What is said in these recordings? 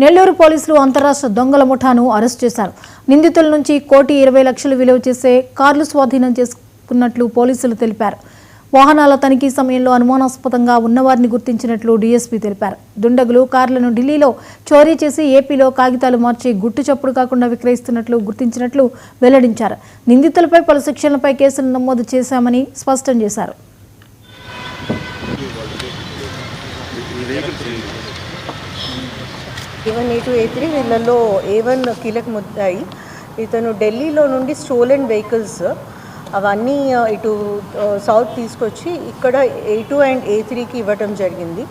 నెల్లూరు పోలీసులు అంతరాష్ట్ర దొంగల ముఠాను అరెస్ట్ చేశారు. నిందితుల నుంచి 1,20,00,000 విలువ చేసే కార్లు స్వాధీనం చేసుకున్నట్లు పోలీసులు తెలిపారు. వాహనాల తనిఖీ సమయంలో అనుమానాస్పదంగా ఉన్నవారిని గుర్తించినట్లు డీఎస్పీ తెలిపారు. దుండగులు కార్లను ఢిల్లీలో చోరీ చేసి ఏపీలో కాగితాలు మార్చి గుట్టు చప్పుడు కాకుండా విక్రయిస్తున్నట్లు గుర్తించినట్లు వెల్లడించారు. నిందితులపై పలు సెక్షన్లపై కేసులు నమోదు చేశామని స్పష్టం చేశారు. A2A3 వీళ్ళలో A1 కీలక ముద్దాయి. ఇతను ఢిల్లీలో నుండి స్టోలెన్ వెహికల్స్ అవన్నీ ఇటు సౌత్ తీసుకొచ్చి ఇక్కడ A2 అండ్ A3కి ఇవ్వటం జరిగింది.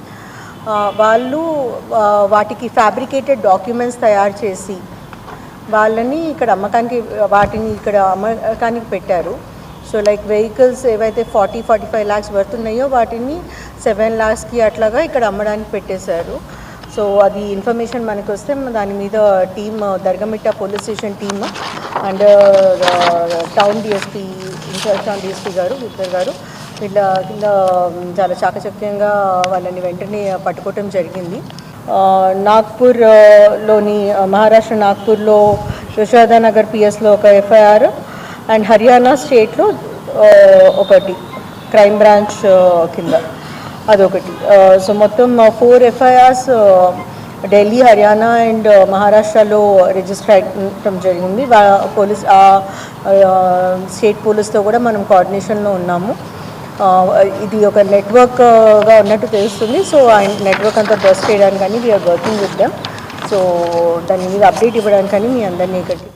వాళ్ళు వాటికి ఫ్యాబ్రికేటెడ్ డాక్యుమెంట్స్ తయారు చేసి వాళ్ళని ఇక్కడ వాటిని ఇక్కడ అమ్మకానికి పెట్టారు. సో లైక్ వెహికల్స్ ఏవైతే 40-45 lakhs వర్త్ ఉన్నాయో వాటిని 7 lakhsకి అట్లాగా ఇక్కడ అమ్మడానికి పెట్టేశారు. సో అది ఇన్ఫర్మేషన్ మనకు వస్తే దాని మీద team Dargamitta police station team and town DSP incharge town DSP గారు విక్టర్ గారు వీళ్ళ కింద చాలా చాకచక్యంగా వాళ్ళని వెంటనే పట్టుకోవటం జరిగింది. నాగ్పూర్లోని మహారాష్ట్ర నాగ్పూర్లో యశోదానగర్ పిఎస్లో ఒక ఎఫ్ఐఆర్ అండ్ హర్యానా స్టేట్లో ఒకటి క్రైమ్ బ్రాంచ్ కింద అదొకటి. సో మొత్తం 4 FIRs ఢిల్లీ, హర్యానా అండ్ మహారాష్ట్రలో రిజిస్టర్ అయ్యడం జరిగింది. పోలీస్ స్టేట్ పోలీస్తో కూడా మనం కోఆర్డినేషన్లో ఉన్నాము. ఇది ఒక నెట్వర్క్గా ఉన్నట్టు తెలుస్తుంది. సో ఆ నెట్వర్క్ అంతా బస్ట్ చేయడానికి కానీ we're working with them. So దాని మీద అప్డేట్ ఇవ్వడానికి కానీ మీ అందరినీ ఇక్కడికి